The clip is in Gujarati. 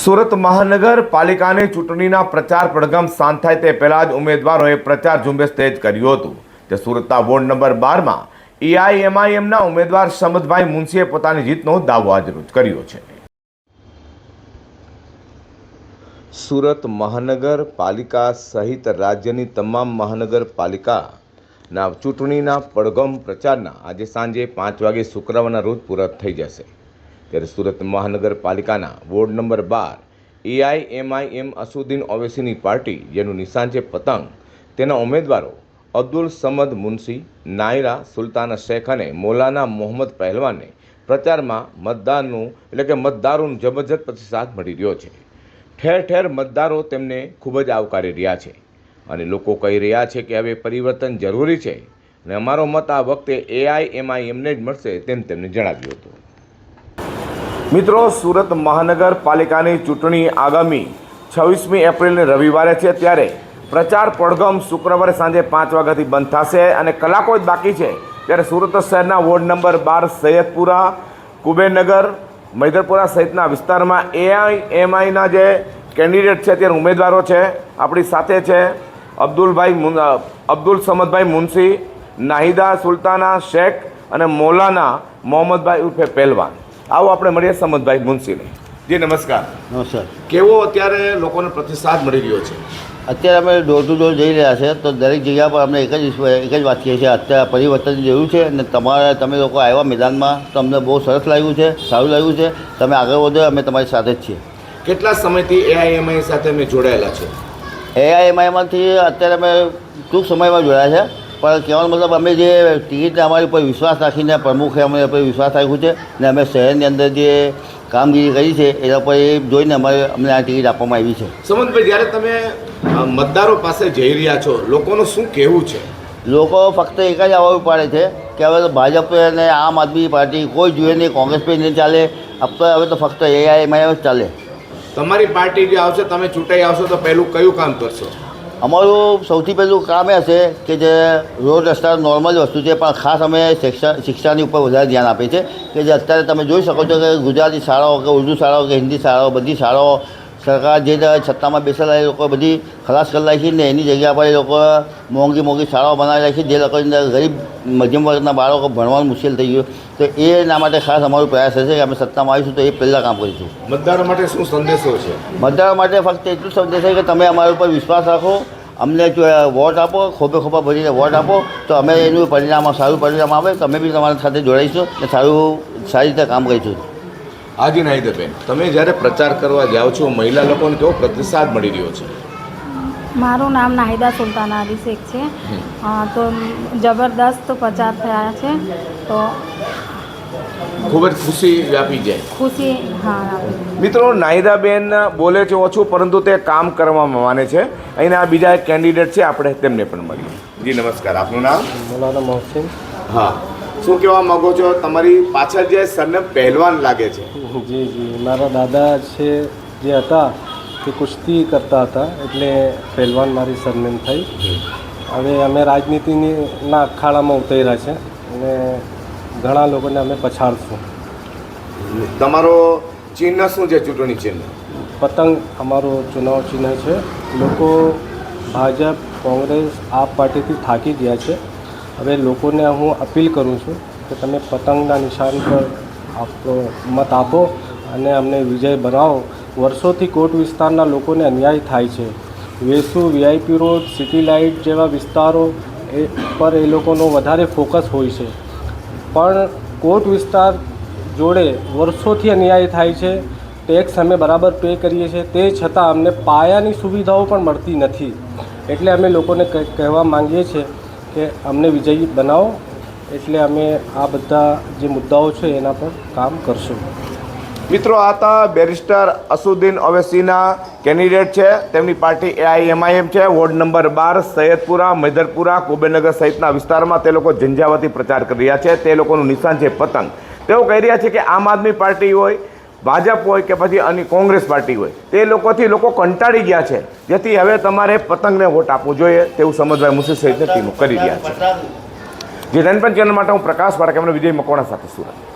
સુરત મહાનગરપાલિકાની ચૂંટણીના પ્રચાર પડઘમ શાંત થાય તે પહેલા જ ઉમેદવારોએ પ્રચાર ઝુંબેશ તેજ કર્યું હતું। તે સુરતના વોર્ડ નંબર 12માં એઆઈએમઆઈએમના ઉમેદવાર સમદભાઈ મુનશીએ પોતાની જીતનો દાવો આજરોજ કર્યો છે। સુરત મહાનગરપાલિકા સહિત રાજ્યની તમામ મહાનગરપાલિકાના ચૂંટણીના પડઘમ પ્રચારના આજે સાંજે 5 વાગે શુક્રવારના રોજ પૂરા થઈ જશે। ત્યારે સુરત મહાનગરપાલિકાના વોર્ડ નંબર 12 એઆઈએમઆઈએમ અસુદ્દીન ઓવૈસીની પાર્ટી, જેનું નિશાન છે પતંગ, તેના ઉમેદવારો અબ્દુલ સમદ મુનશી, નાયરા સુલતાના શેખ અને મૌલાના મોહમ્મદ પહેલવાનને પ્રચારમાં મતદારોનું જબરજસ્ત પ્રતિસાદ મળી રહ્યો છે। ઠેર ઠેર મતદારો તેમને ખૂબ જ આવકારી રહ્યા છે અને લોકો કહી રહ્યા છે કે હવે પરિવર્તન જરૂરી છે અને અમારો મત આ વખતે એઆઈએમઆઈએમને જ મળશે તેમ તેમને જણાવ્યું હતું। મિત્રો, સુરત મહાનગરપાલિકાની ચૂંટણી આગામી 26મી એપ્રિલને રવિવારે છે, ત્યારે પ્રચાર પડઘમ શુક્રવારે સાંજે 5 વાગ્યાથી બંધ થશે અને કલાકો જ બાકી છે। ત્યારે સુરત શહેરના વોર્ડ નંબર 12 સૈયદપુરા, કુબેરનગર, મૈદરપુરા સહિતના વિસ્તારમાં એઆઈએમઆઈના જે કેન્ડિડેટ છે, ત્યારે ઉમેદવારો છે, આપણી સાથે છે અબ્દુલ સમદભાઈ મુનશી, નાહિદા સુલતાના શેખ અને મૌલાના મોહમ્મદભાઈ ઉર્ફે પહેલવાન। આવો આપણે મળીએ સમદભાઈ મુનશીને। જી નમસ્કાર। નમસ્કાર। કેવો અત્યારે લોકોનો પ્રતિસાદ મળી રહ્યો છે? અત્યારે અમે ડોર ટુ ડોર જઈ રહ્યા છે, તો દરેક જગ્યા પર અમને એક જ વાત કહીએ છીએ, અત્યારે પરિવર્તનની જરૂર છે અને તમે લોકો આવ્યા મેદાનમાં તો અમને બહુ સરસ લાગ્યું છે, સારું લાગ્યું છે। તમે આગળ વધો, અમે તમારી સાથે જ છીએ। કેટલા સમયથી એઆઈએમઆઈ સાથે અમે જોડાયેલા છે? એઆઈએમઆઈમાંથી અત્યારે અમે ટૂંક સમયમાં જોડાયા છે, પણ કહેવાનો મતલબ અમે જે ટિકિટને અમારી ઉપર વિશ્વાસ રાખીને પ્રમુખે અમારી ઉપર વિશ્વાસ રાખ્યું છે ને અમે શહેરની અંદર જે કામગીરી કરી છે એના પર એ જોઈને અમને આ ટિકિટ આપવામાં આવી છે। સમદભાઈ, જ્યારે તમે મતદારો પાસે જઈ રહ્યા છો, લોકોનું શું કહેવું છે? લોકો ફક્ત એક જ આવવું પડે છે કે હવે તો ભાજપ અને આમ આદમી પાર્ટી કોઈ જોઈએ નહીં, કોંગ્રેસ પણ નહીં ચાલે, હવે તો ફક્ત એઆઈએમઆઈ જ ચાલે। તમારી પાર્ટી જે આવશે, તમે ચૂંટાઈ આવશો તો પહેલું કયું કામ કરશો? અમારું સૌથી પહેલું કામ એ હશે કે જે રોડ રસ્તા નોર્મલ વસ્તુ છે, પણ ખાસ અમે શિક્ષાની ઉપર વધારે ધ્યાન આપીએ છીએ કે જે અત્યારે તમે જોઈ શકો છો કે ગુજરાતી શાળાઓ કે ઉર્દૂ શાળાઓ કે હિન્દી શાળાઓ, બધી શાળાઓ સરકાર જે સત્તામાં બેસેલા એ લોકો બધી ખલાસ કરી નાખી ને એની જગ્યા પર એ લોકો મોંઘી શાળાઓ બનાવી રાખી, જે લોકોની અંદર ગરીબ મધ્યમ વર્ગના બાળકો ભણવાનું મુશ્કેલ થઈ ગયું, તો એના માટે ખાસ અમારો પ્રયાસ હશે કે અમે સત્તામાં આવીશું તો એ પહેલાં કામ કરીશું। મતદારો માટે શું સંદેશો છે? મતદારો માટે ફક્ત એટલું સંદેશ છે કે તમે અમારા ઉપર વિશ્વાસ રાખો, અમને વોટ આપો, ખોપે ભરીને વોટ આપો, તો અમે એનું સારું પરિણામ આવે તો અમે બી તમારી સાથે જોડાઈશું ને સારી રીતે કામ કરીશું। હાજી નાહિદાબેન, તમે જ્યારે પ્રચાર કરવા જાઓ છો, મહિલા લોકોને કેવો પ્રતિસાદ મળી રહ્યો છે? મારું નામ નાહિદા સુલતાના અલી શેખ છે। તો જબરદસ્ત પ્રચાર થયા છે, તો ખૂબ જ ખુશી વ્યાપી જાય। ખુશી, હા। મિત્રો, નાહિદાબેન બોલે છે ઓછું, પરંતુ તે કામ કરવામાં માને છે। અહીંના બીજા એક કેન્ડિડેટ છે, આપણે તેમને પણ મળીએ। જી નમસ્કાર, આપનું નામ? મૌલાના મોહસિન। હા, શું કહેવા માગો છો? તમારી પાછળ જે સરનેમ પહેલવાન લાગે છે? જી, મારા દાદા છે જે હતા તે કુસ્તી કરતા હતા, એટલે પહેલવાન મારી સરનેમ થઈ। હવે અમે રાજનીતિના અખાડામાં ઉતર્યા છે અને ઘણા લોકોને અમે પછાડશું। તમારો ચિહ્ન શું છે? ચૂંટણી ચિહ્ન પતંગ અમારું ચુનાવ ચિહ્ન છે। લોકો ભાજપ, કોંગ્રેસ, આપ પાર્ટીથી થાકી ગયા છે। હવે લોકોને હું અપીલ કરું છું કે તમે પતંગના નિશાન પર આપણો મત આપો અને અમને વિજય બનાવો। વર્ષોથી કોટ વિસ્તારના લોકોને અન્યાય થાય છે। Vesu, VIP road, city light જેવા વિસ્તારો પર એ લોકોનો વધારે ફોકસ હોય છે, પણ કોટ વિસ્તાર જોડે વર્ષોથી અન્યાય થાય છે। ટેક્સ અમે બરાબર પે કરીએ છીએ, તે છતાં અમને પાયાની સુવિધાઓ પણ મળતી નથી। એટલે અમે લોકોને કહેવા માંગીએ છીએ કે અમને વિજયી બનાવો, એટલે અમે આ બધા જે મુદ્દાઓ છે એના પર કામ કરશું। મિત્રો, આ હતા બેરિસ્ટર અસુદ્દીન ઓવૈસીના કેન્ડિડેટ છે, તેમની પાર્ટી એઆઈએમઆઈએમ છે। વોર્ડ નંબર 12 સૈયદપુરા, મૈદરપુરા, કુબેરનગર સહિતના વિસ્તારમાં તે લોકો ઝંઝાવતી પ્રચાર કરી રહ્યા છે। તે લોકોનું નિશાન છે પતંગ। તેઓ કહી રહ્યા છે કે આમ આદમી પાર્ટી હોય, ભાજપ હોય કે પછી અન્ય કોંગ્રેસ પાર્ટી હોય, તે લોકોથી લોકો કંટાળી ગયા છે, જેથી હવે તમારે પતંગને વોટ આપવો જોઈએ, તેવું સમદભાઈ મુનશી સહિતની ટીમો કરી રહ્યા છે। જે ધનપન ચેનલ માટે હું પ્રકાશ વાળા, કેમેરા વિજય મકવાણા સાથે સુરત।